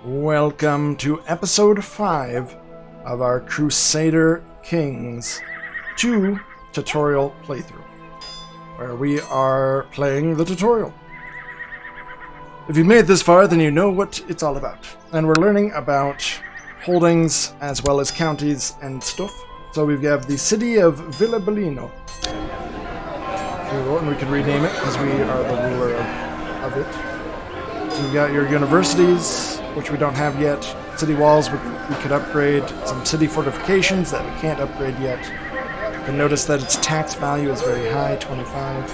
Welcome to episode 5 of our Crusader Kings 2 tutorial playthrough, where we are playing the tutorial. If you've made this far, then you know what it's all about. And we're learning about holdings as well as counties and stuff. So we have the city of Villabellino. And we can rename it because we are the ruler of it. So we've got your universities, which we don't have yet. City walls, we could upgrade. Some city fortifications that we can't upgrade yet. You can notice that its tax value is very high, 25,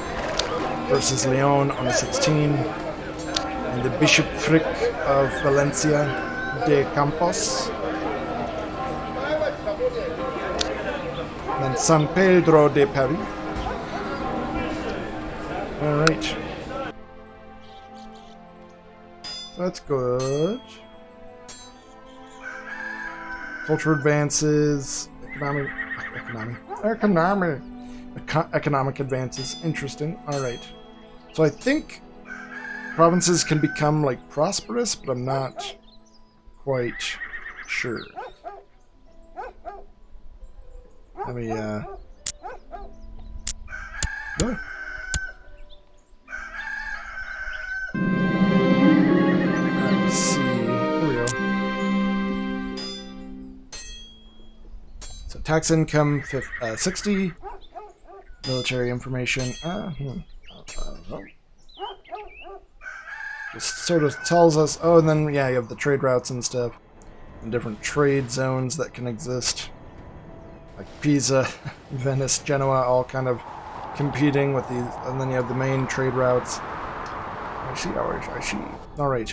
versus Leon on a 16. And the bishopric of Valencia de Campos. And then San Pedro de Paris. Alright. That's good. Culture advances. Economic advances. Interesting. Alright. So I think provinces can become like prosperous, but I'm not quite sure. Let me go. Let's see. Here we go. So tax income 60. Military information. Just sort of tells us. Oh, and then yeah, you have the trade routes and stuff, and different trade zones that can exist, like Pisa, Venice, Genoa, all kind of competing with these. And then you have the main trade routes. I see. All right.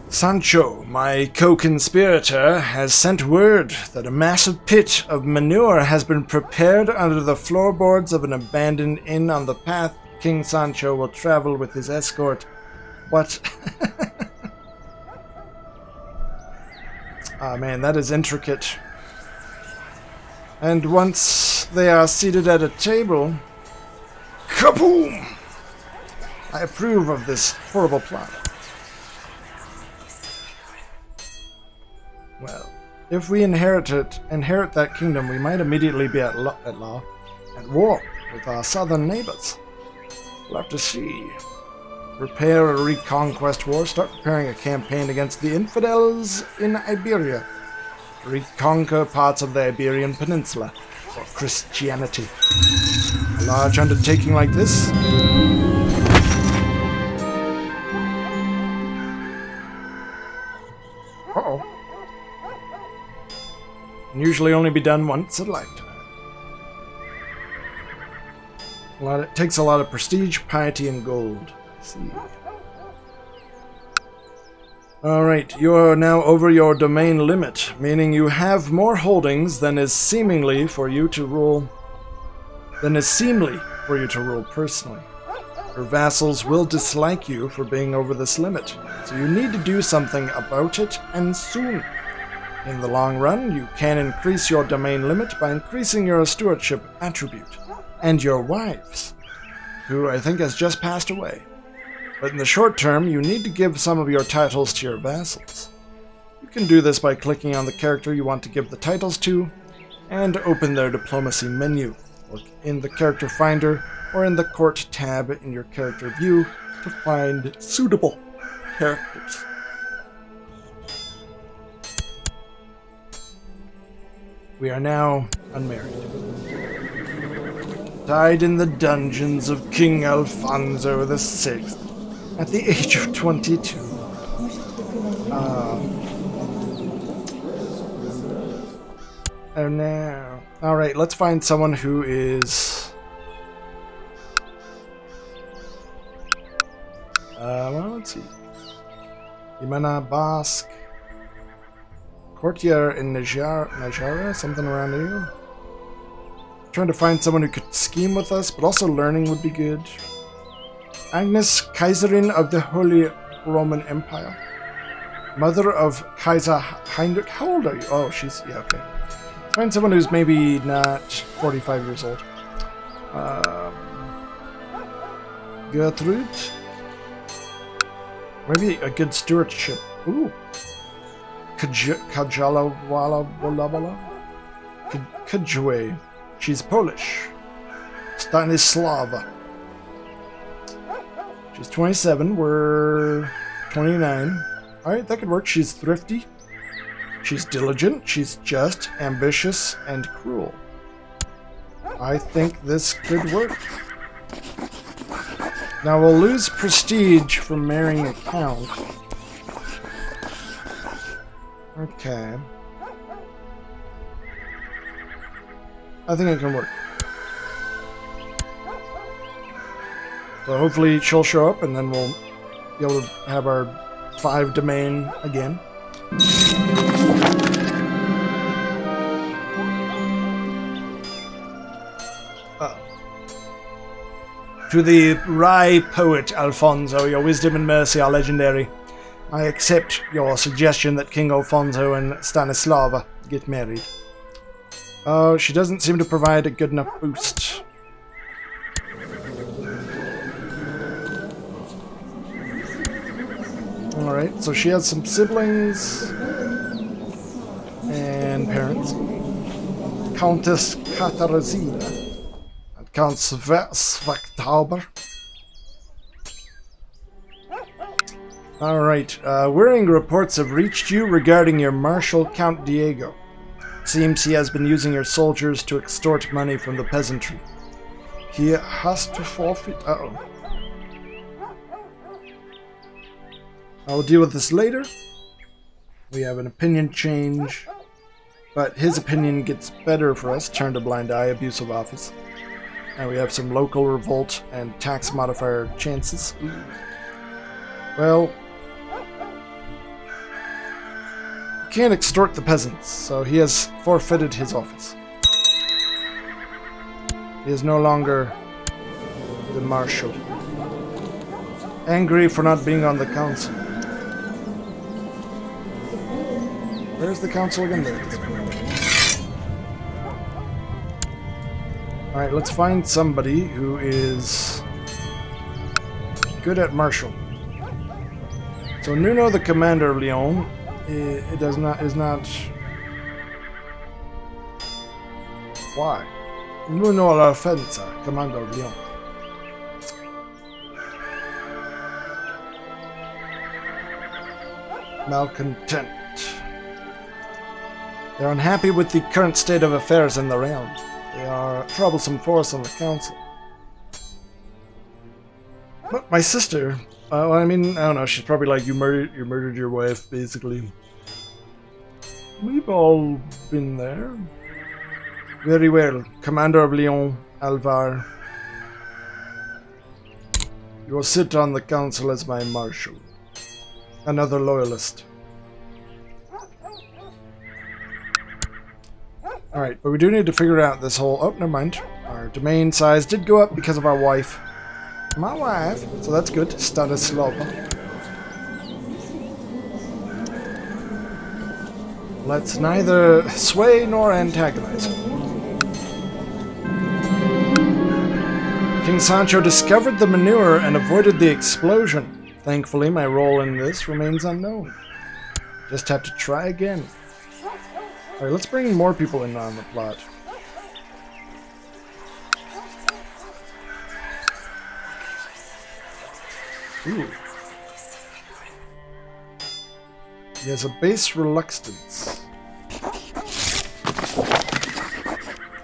Sancho, my co-conspirator, has sent word that a massive pit of manure has been prepared under the floorboards of an abandoned inn on the path King Sancho will travel with his escort. What? Ah, man, that is intricate. And once they are seated at a table... Kaboom! I approve of this horrible plot. Well, if we inherit that kingdom, we might immediately be at war with our southern neighbors. We'll have to see. Prepare a reconquest war. Start preparing a campaign against the infidels in Iberia. Reconquer parts of the Iberian Peninsula for Christianity. A large undertaking like this... Uh-oh. Can usually only be done once a lifetime. It takes a lot of prestige, piety, and gold. Let's see. Alright, you are now over your domain limit, meaning you have more holdings than is seemly for you to rule personally. Your vassals will dislike you for being over this limit, so you need to do something about it, and soon. In the long run, you can increase your domain limit by increasing your stewardship attribute, and your wives, who I think has just passed away. But in the short term, you need to give some of your titles to your vassals. You can do this by clicking on the character you want to give the titles to, and open their diplomacy menu. Look in the character finder, or in the court tab in your character view to find suitable characters. We are now unmarried. Died in the dungeons of King Alfonso VI at the age of 22. Oh no. Alright, let's find someone who is... well, let's see. Jimena Basque. Courtier in Najara, something around here. Trying to find someone who could scheme with us, but also learning would be good. Agnes, Kaiserin of the Holy Roman Empire. Mother of Kaiser Heinrich. How old are you? Oh, she's... yeah, okay. Find someone who's maybe not 45 years old. Gertrude. Maybe a good stewardship. Ooh. Kajalawala. Kajue. She's Polish. Stanislava. She's 27. We're 29. Alright, that could work. She's thrifty. She's diligent. She's just, ambitious, and cruel. I think this could work. Now we'll lose prestige from marrying a count. Okay. I think it can work. So hopefully she'll show up and then we'll be able to have our 5 domain again. To the wry poet, Alfonso, your wisdom and mercy are legendary. I accept your suggestion that King Alfonso and Stanislava get married. Oh, she doesn't seem to provide a good enough boost. Alright, so she has some siblings and parents. Countess Katarzyna. Count Svakhtauber. Alright, worrying reports have reached you regarding your Marshal Count Diego. Seems he has been using your soldiers to extort money from the peasantry. He has to forfeit... Uh-oh. I will deal with this later. We have an opinion change. But his opinion gets better for us. Turned a blind eye, abuse of office. And we have some local revolt and tax modifier chances. Well, you can't extort the peasants, so he has forfeited his office. He is no longer the marshal. Angry for not being on the council. Where's the council again? There it is. Alright, let's find somebody who is good at martial. So Nuno, the commander of Lyon, is not. Why? Nuno la Offensa, commander of Lyon. Malcontent. They're unhappy with the current state of affairs in the realm. They are a troublesome force on the council. But my sister, I mean, I don't know, she's probably like, you murdered your wife, basically. We've all been there. Very well, Commander of Lyon, Alvar. You will sit on the council as my marshal. Another loyalist. Alright, but we do need to figure out this whole... Oh, never mind. Our domain size did go up because of our wife. My wife. So that's good. Stanislava. Let's neither sway nor antagonize her. King Sancho discovered the manure and avoided the explosion. Thankfully, my role in this remains unknown. Just have to try again. Alright, let's bring more people in on the plot. Ooh. He has a base reluctance.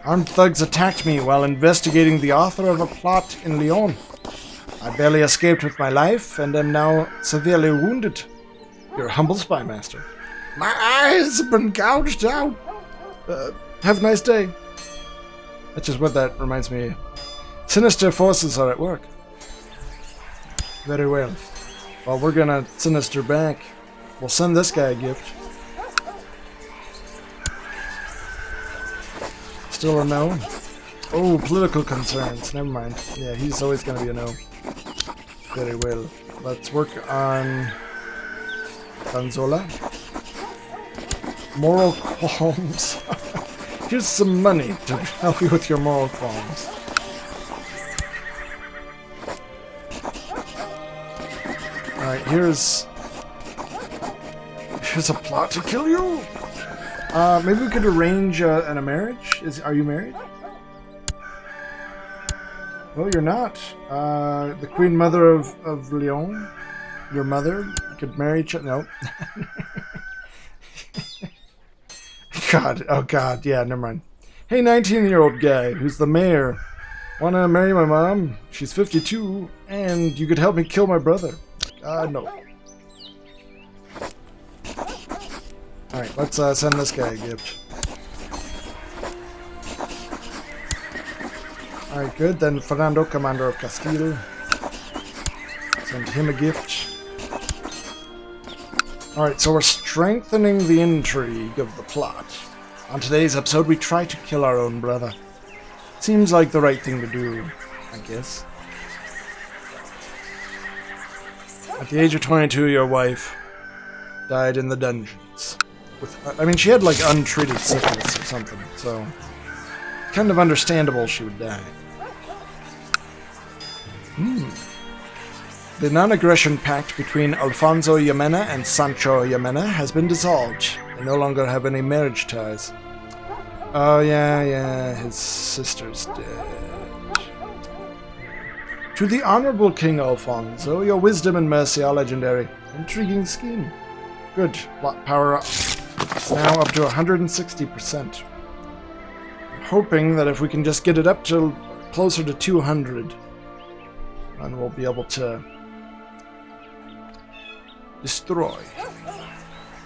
Armed thugs attacked me while investigating the author of a plot in Lyon. I barely escaped with my life and am now severely wounded. Your humble spy master. My eyes have been gouged out. Have a nice day. That's just what that reminds me of. Sinister forces are at work. Very well. Well, we're gonna sinister back. We'll send this guy a gift. Still a no? Oh, political concerns. Never mind. Yeah, he's always gonna be a no. Very well. Let's work on Gonzola. Moral qualms. Here's some money to help you with your moral qualms. Alright, here's a plot to kill you. Maybe we could arrange a marriage. Are you married? Well, you're not. The Queen Mother of Lyon, your mother, could marry each other. No. God, oh God, yeah, never mind. Hey, 19-year-old guy, who's the mayor. Wanna marry my mom? She's 52, and you could help me kill my brother. God, no. Alright, let's send this guy a gift. Alright, good. Then Fernando, commander of Castile. Send him a gift. Alright, so we're strengthening the intrigue of the plot. On today's episode, we try to kill our own brother. Seems like the right thing to do, I guess. At the age of 22, your wife died in the dungeons. I mean, she had like untreated syphilis or something, so kind of understandable she would die. The non-aggression pact between Alfonso Yamena and Sancho Yamena has been dissolved. They no longer have any marriage ties. Oh yeah, his sister's dead. To the Honorable King Alfonso, your wisdom and mercy are legendary. Intriguing scheme. Good. Plot power is now up to 160%. I'm hoping that if we can just get it up to closer to 200, then we'll be able to destroy.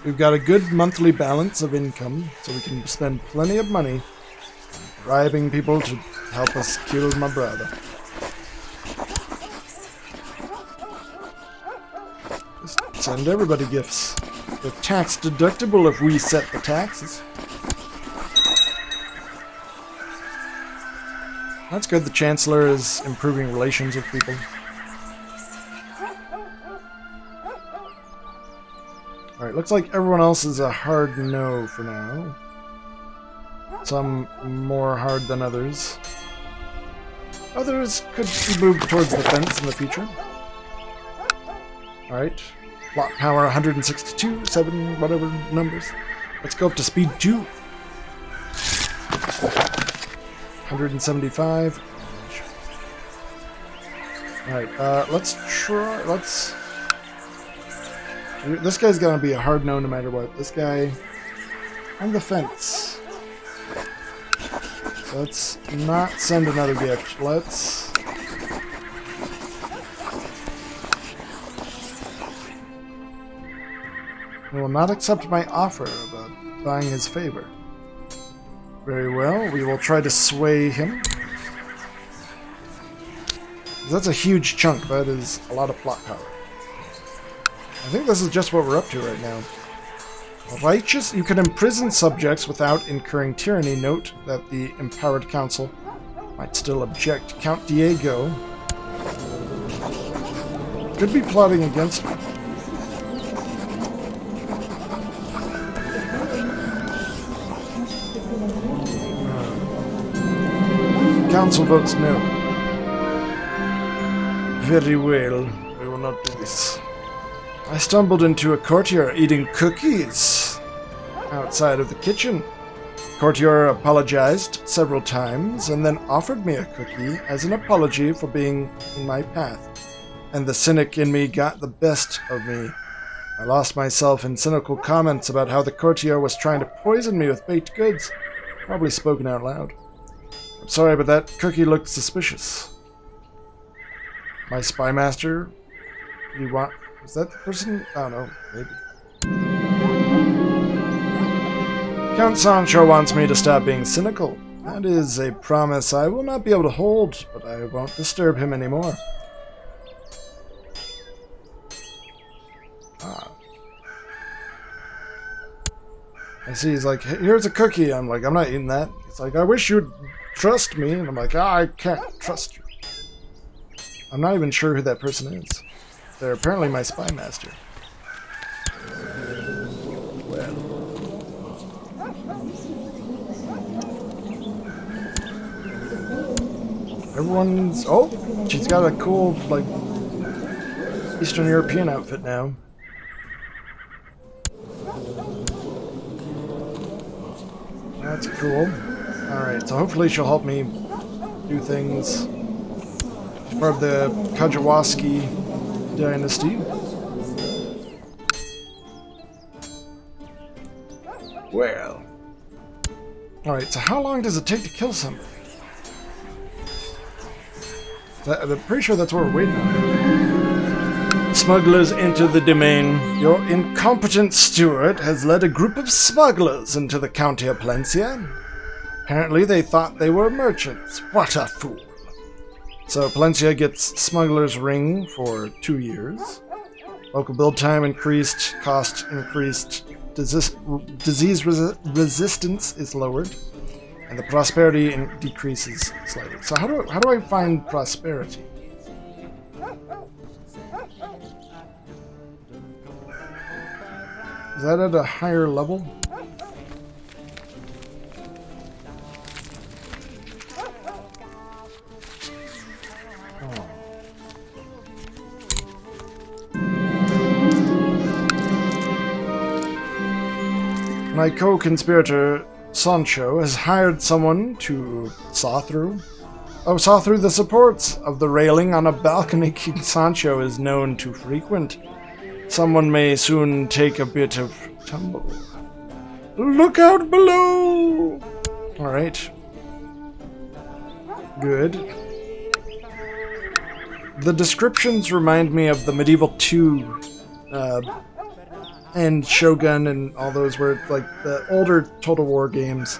We've got a good monthly balance of income, so we can spend plenty of money bribing people to help us kill my brother. Just send everybody gifts. They're tax deductible if we set the taxes. That's good. The Chancellor is improving relations with people. Alright, looks like everyone else is a hard no for now. Some more hard than others. Others could be moved towards the fence in the future. Alright. Plot power 162, 7, whatever numbers. Let's go up to speed 2. 175. Alright, let's try. This guy's gonna be a hard no no matter what. This guy on the fence. Let's not send another gift. Let's. He will not accept my offer about buying his favor. Very well, we will try to sway him. That's a huge chunk. That is a lot of plot power. I think this is just what we're up to right now. Righteous, you can imprison subjects without incurring tyranny. Note that the empowered council might still object. Count Diego could be plotting against me. Council votes no. Very well, we will not do this. I stumbled into a courtier eating cookies outside of the kitchen. The courtier apologized several times and then offered me a cookie as an apology for being in my path. And the cynic in me got the best of me. I lost myself in cynical comments about how the courtier was trying to poison me with baked goods, probably spoken out loud. I'm sorry, but that cookie looked suspicious. My spy master? You want... Is that the person? I don't know. Maybe. Count Sancho wants me to stop being cynical. That is a promise I will not be able to hold, but I won't disturb him anymore. I see he's like, hey, here's a cookie. I'm like, I'm not eating that. It's like, I wish you'd trust me. And I'm like, I can't trust you. I'm not even sure who that person is. They're apparently my spy master. Well. Everyone's... Oh! She's got a cool, like... Eastern European outfit now. That's cool. Alright, so hopefully she'll help me do things. She's part of the Kajawaski dynasty. Well. Alright, so how long does it take to kill somebody? I'm pretty sure that's what we're waiting on. Smugglers enter the domain. Your incompetent steward has led a group of smugglers into the county of Palencia. Apparently they thought they were merchants. What a fool. So Palencia gets smuggler's ring for 2 years. Local build time increased, cost increased, disease resistance is lowered, and the prosperity decreases slightly. So how do I find prosperity? Is that at a higher level? My co-conspirator, Sancho, has hired someone to saw through the supports of the railing on a balcony King Sancho is known to frequent. Someone may soon take a bit of tumble. Look out below! Alright. Good. The descriptions remind me of the Medieval 2 and Shogun and all those were like the older Total War games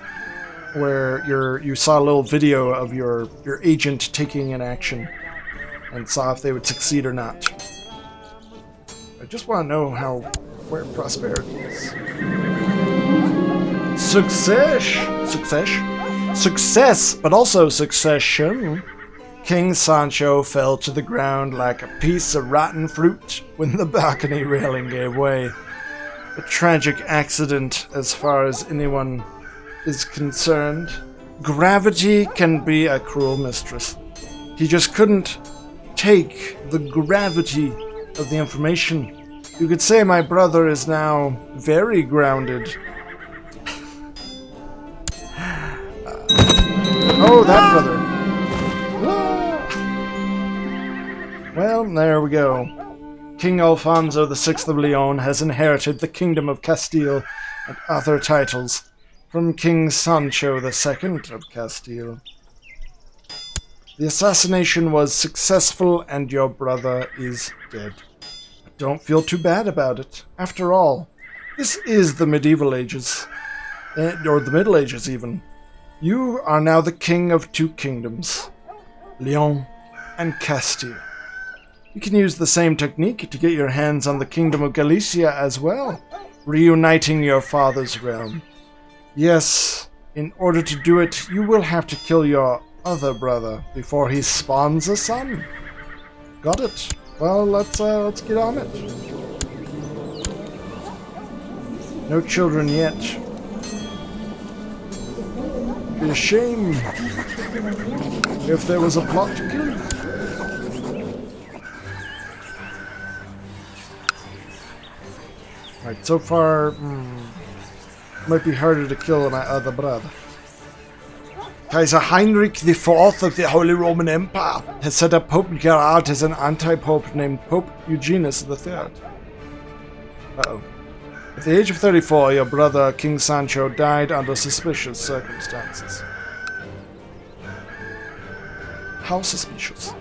where you saw a little video of your agent taking an action and saw if they would succeed or not. I just want to know where prosperity is. Success, but also succession. King Sancho fell to the ground like a piece of rotten fruit when the balcony railing gave way. A tragic accident as far as anyone is concerned. Gravity can be a cruel mistress. He just couldn't take the gravity of the information. You could say my brother is now very grounded. Oh, that brother. Well, there we go. King Alfonso VI of Leon has inherited the Kingdom of Castile and other titles from King Sancho II of Castile. The assassination was successful and your brother is dead. But don't feel too bad about it. After all, this is the medieval ages, or the Middle Ages even. You are now the king of 2 kingdoms, Leon and Castile. You can use the same technique to get your hands on the Kingdom of Galicia as well, reuniting your father's realm. Yes, in order to do it, you will have to kill your other brother before he spawns a son. Got it. Well, let's get on it. No children yet. Be a shame if there was a plot to kill you. Right, so far, might be harder to kill than my other brother. Kaiser Heinrich IV of the Holy Roman Empire has set up Pope Gerard as an anti-pope named Pope Eugenius III. Uh-oh. At the age of 34, your brother, King Sancho, died under suspicious circumstances. How suspicious?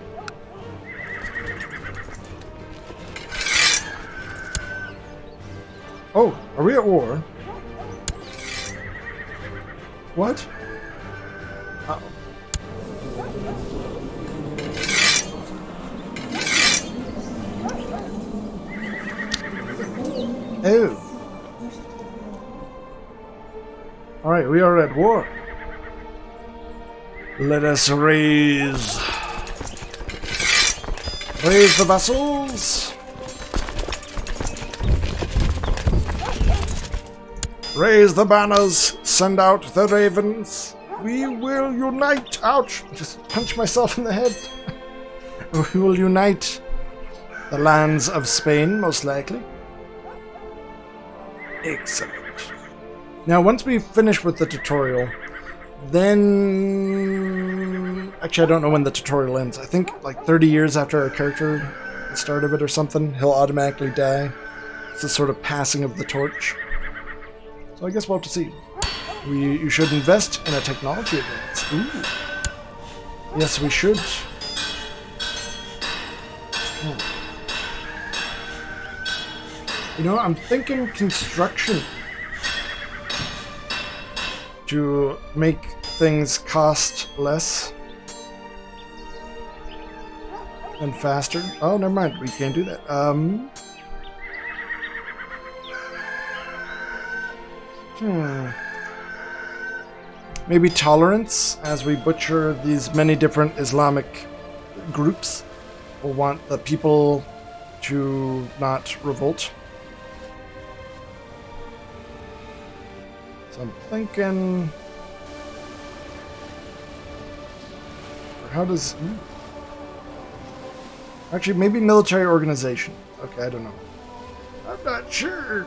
Oh, are we at war? What? Uh-oh. Oh. Alright, we are at war. Let us raise the vessels. Raise the banners, send out the ravens. We will unite. Ouch! Just punch myself in the head. We will unite the lands of Spain, most likely. Excellent. Now, once we finish with the tutorial, then... Actually, I don't know when the tutorial ends. I think like 30 years after our character, the start of it or something, he'll automatically die. It's a sort of passing of the torch. So I guess we'll have to see. You should invest in a technology advance. Ooh. Yes, we should. You know, I'm thinking construction. To make things cost less. And faster. Oh, never mind. We can't do that. Maybe tolerance, as we butcher these many different Islamic groups. We'll want the people to not revolt. So I'm thinking... How does... Actually, maybe military organization. Okay, I don't know. I'm not sure.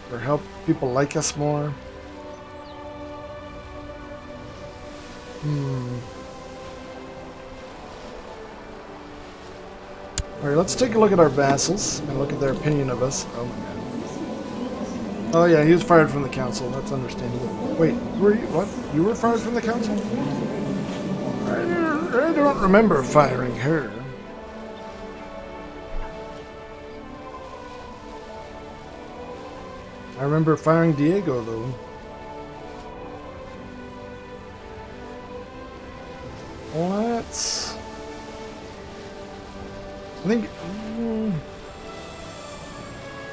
Or help people like us more. Alright, let's take a look at our vassals and look at their opinion of us. Oh my god. Oh yeah, he was fired from the council. That's understandable. Wait, were you? What? You were fired from the council? I don't remember firing her. I remember firing Diego, though. Let's... I think...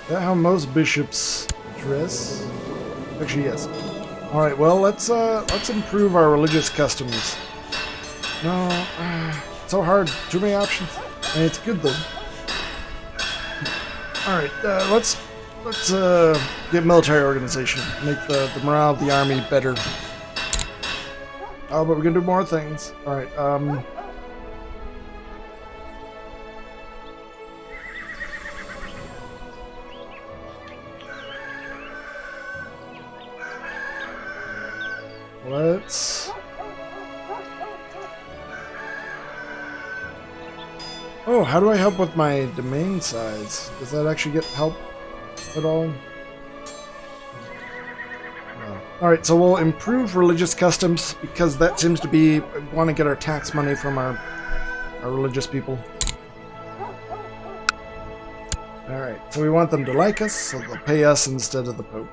Is that how most bishops dress? Actually, yes. Alright, well, let's improve our religious customs. No, so hard. Too many options. And it's good, though. Alright, let's get military organization. Make the morale of the army better. Oh, but we're gonna do more things. Alright, let's... Oh, how do I help with my domain size? Does that actually get help at all? No. Alright, so we'll improve religious customs because that seems to be... We want to get our tax money from our religious people. Alright, so we want them to like us, so they'll pay us instead of the Pope.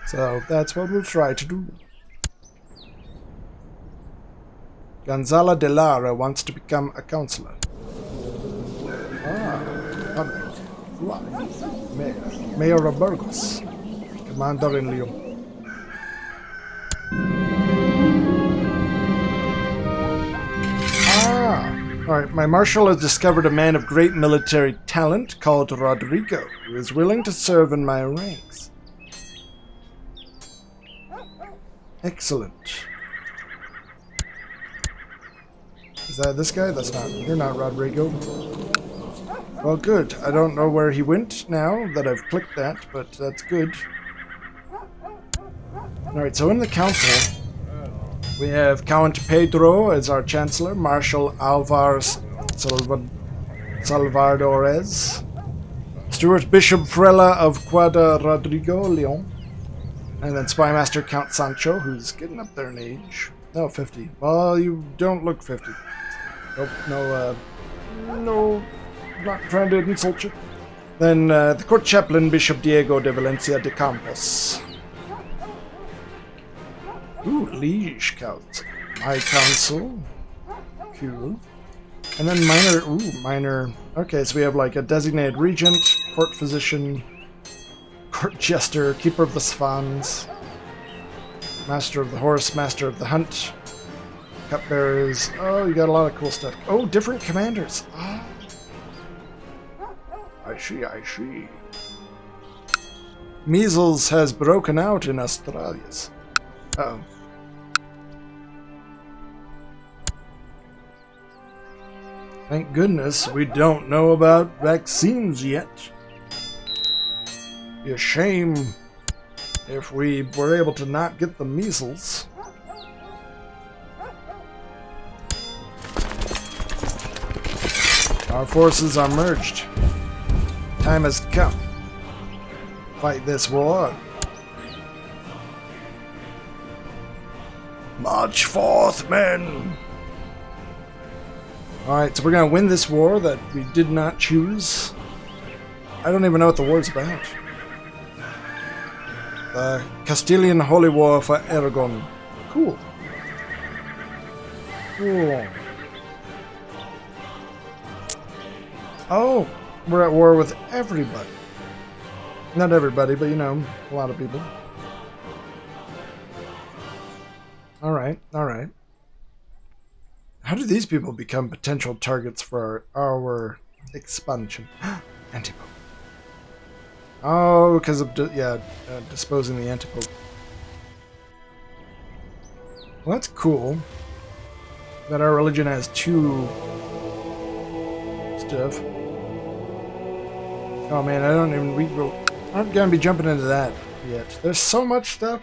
So that's what we'll try to do. Gonzalo de Lara wants to become a counselor. Public. Mayor of Burgos. Commander in Leon. Alright, my marshal has discovered a man of great military talent called Rodrigo, who is willing to serve in my ranks. Excellent. Is that this guy? That's not. You're not Rodrigo. Well, good. I don't know where he went now that I've clicked that, but that's good. Alright, so in the council, we have Count Pedro as our chancellor, Marshal Alvarez Salvadores, Stuart Bishop Frela of Quadra Rodrigo, Leon, and then Spymaster Count Sancho, who's getting up there in age. No, 50. Well, you don't look 50. Nope, no, not trying to insult you. Then the court chaplain, Bishop Diego de Valencia de Campos. Ooh, liege count. My council. Cool. And then minor. Okay, so we have like a designated regent, court physician, court jester, keeper of the swans, master of the horse, master of the hunt, cupbearers. Oh, you got a lot of cool stuff. Oh, different commanders. Ah. I see. Measles has broken out in Australis. Uh-oh. Thank goodness we don't know about vaccines yet. Be a shame if we were able to not get the measles. Our forces are merged. Time has come. Fight this war. March forth, men! Alright, so we're gonna win this war that we did not choose. I don't even know what the war's about. The Castilian Holy War for Aragon. Cool. Cool. Oh, we're at war with everybody. Not everybody, but you know, a lot of people. Alright, alright. How do these people become potential targets for our expansion? Antipope. Oh, because of, disposing the Antipope. Well, that's cool. That our religion has two stuff. Oh man, I don't even... We're not going to be jumping into that yet. There's so much stuff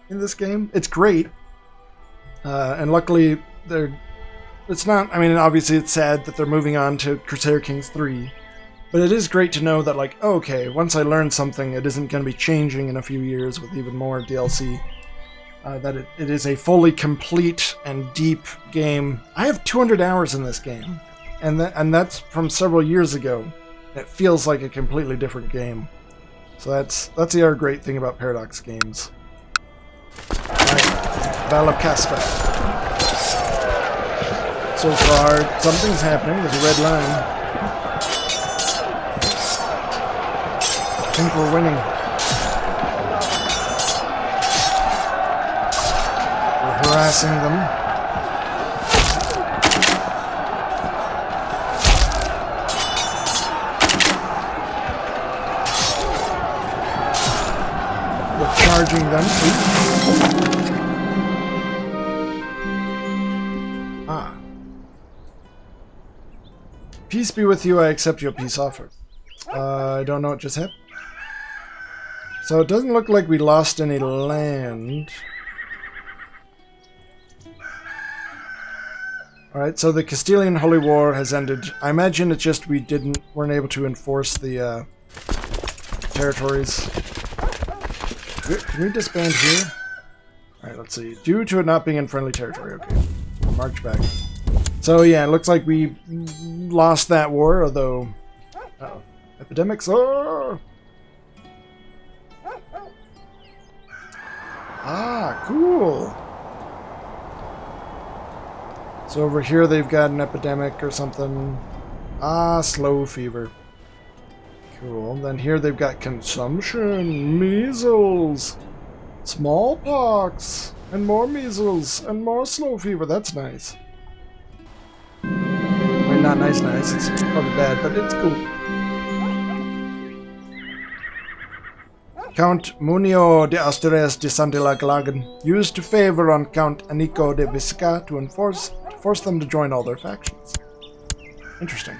in this game. It's great. And luckily, it's not... I mean, obviously it's sad that they're moving on to Crusader Kings 3. But it is great to know that, like, okay, once I learn something, it isn't going to be changing in a few years with even more DLC. That it is a fully complete and deep game. I have 200 hours in this game. And that's from several years ago. It feels like a completely different game. So that's the other great thing about Paradox games. Alright, Battle of Caspa. So far, something's happening. There's a red line. I think we're winning. We're harassing them. Charging them. Ah. Peace be with you, I accept your peace offer. I don't know what just happened. So it doesn't look like we lost any land. Alright, so the Castilian Holy War has ended. I imagine it's just we weren't able to enforce the territories. Can we disband here? Alright, let's see. Due to it not being in friendly territory. Okay. We'll march back. So yeah, it looks like we lost that war, although... Uh-oh. Epidemics? Oh! Ah, cool! So over here they've got an epidemic or something. Ah, slow fever. Cool. Then here they've got consumption, measles, smallpox, and more measles, and more slow fever. That's nice. I mean, not nice. It's probably bad, but it's cool. Count Munio de Asturias de Santilaglagan used favor on Count Anico de Visca to force them to join all their factions. Interesting.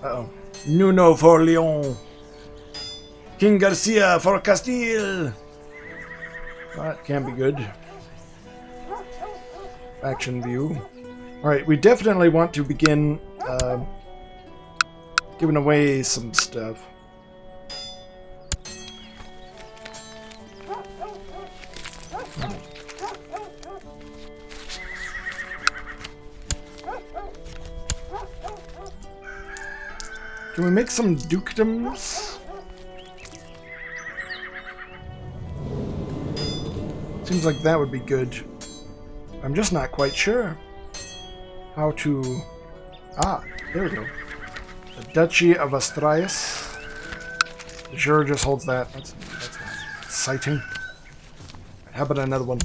Uh-oh. Nuno for Leon. King Garcia for Castile. That can't be good. Faction view. Alright, we definitely want to begin giving away some stuff. Can we make some dukedoms? Seems like that would be good. I'm just not quite sure how to... Ah, there we go. The Duchy of Asturias. The juror just holds that. That's exciting. How about another one?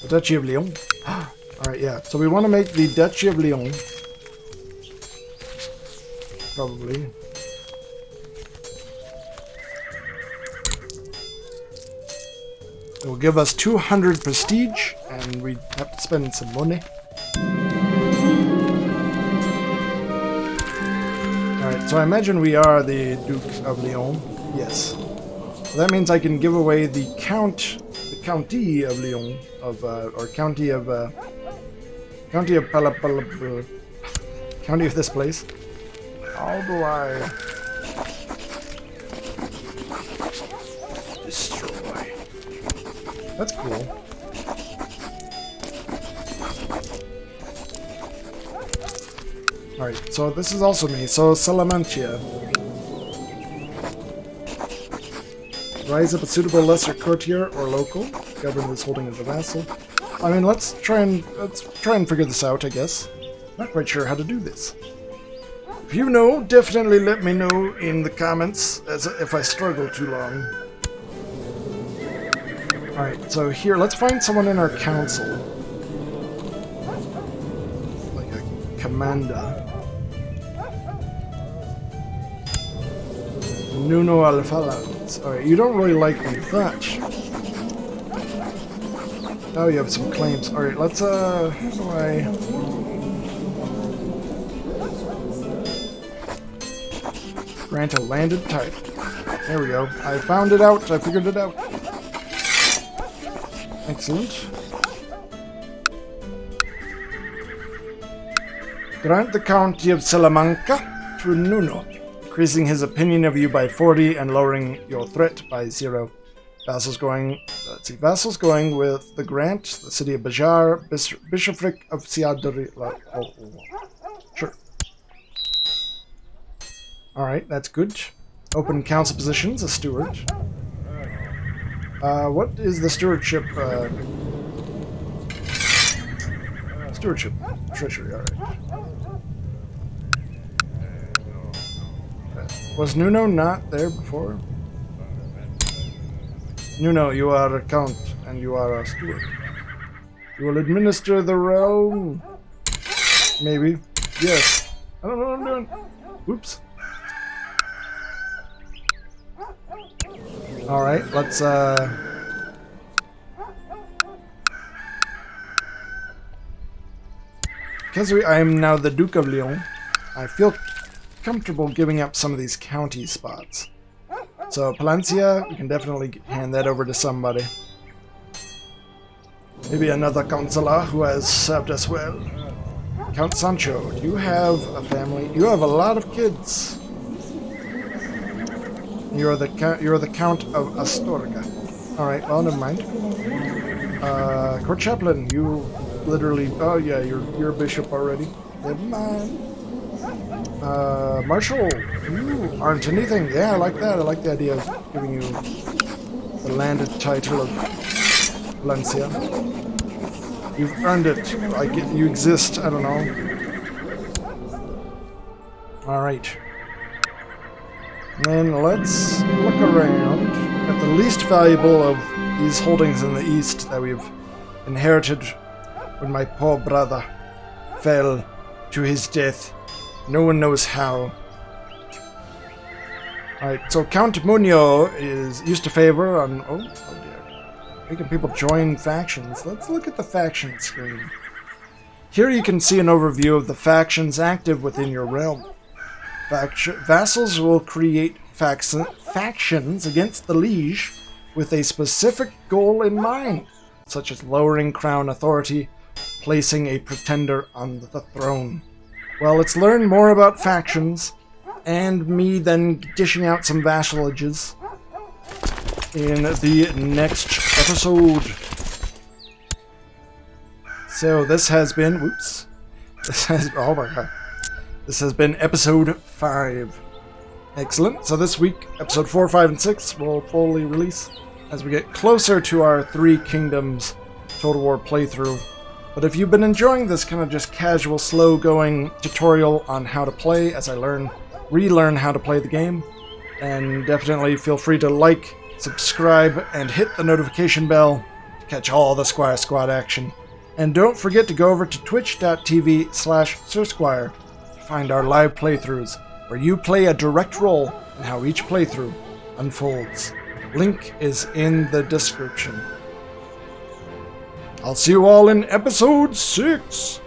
The Duchy of Lyon. Alright, yeah. So we want to make the Duchy of Lyon. Probably. It will give us 200 prestige, and we have to spend some money. Alright, so I imagine we are the Duke of Lyon. Yes. So that means I can give away the county of Lyon, or county of county of this place. How do I destroy? That's cool. Alright, so this is also me. So Salamantia. Rise up a suitable lesser courtier or local. Govern this holding of the vassal. I mean, let's try and figure this out, I guess. Not quite sure how to do this. If you know, definitely let me know in the comments if I struggle too long. Alright, so here, let's find someone in our council. Like a commander. Nuno Alfalans. Alright, you don't really like me much. Oh, you have some claims. Alright, let's, how do I... Grant a landed title. There we go. I found it out. I figured it out. Excellent. Grant the county of Salamanca to Nuno, increasing his opinion of you by 40 and lowering your threat by 0. Vassals going, let's see, vassals going with the grant, the city of Bajar, bishopric of Siadri. Sure. Alright, that's good. Open council positions, a steward. What is the stewardship? Stewardship. Treasury, alright. Was Nuno not there before? Nuno, you are a count, and you are a steward. You will administer the realm. Maybe. Yes. I don't know what I'm doing. Oops. Alright, let's, because I am now the Duke of Lyon, I feel comfortable giving up some of these county spots. So, Palencia, we can definitely hand that over to somebody. Maybe another councillor who has served us well. Count Sancho, do you have a family? You have a lot of kids. You're the Count of Astorga. Alright, well, never mind. Court Chaplain, you literally... Oh, yeah, you're a bishop already. Never mind. Marshal, you aren't anything. Yeah, I like that. I like the idea of giving you the landed title of Valencia. You've earned it. Like it, you exist. I don't know. Alright. Then let's look around at the least valuable of these holdings in the east that we've inherited when my poor brother fell to his death. No one knows how. Alright, so Count Munio used to favor on... Oh dear. Making people join factions. Let's look at the faction screen. Here you can see an overview of the factions active within your realm. Vassals will create factions against the liege with a specific goal in mind, such as lowering crown authority, placing a pretender on the throne. Well, let's learn more about factions, and me then dishing out some vassalages in the next episode. So this has been... Whoops. Oh my god. This has been episode 5. Excellent. So this week, episode 4, 5, and 6 will fully release as we get closer to our 3 Kingdoms Total War playthrough. But if you've been enjoying this kind of just casual, slow-going tutorial on how to play as I relearn how to play the game, then definitely feel free to like, subscribe, and hit the notification bell to catch all the Squire Squad action. And don't forget to go over to twitch.tv/SirSquire to find our live playthroughs, where you play a direct role in how each playthrough unfolds. Link is in the description. I'll see you all in episode 6.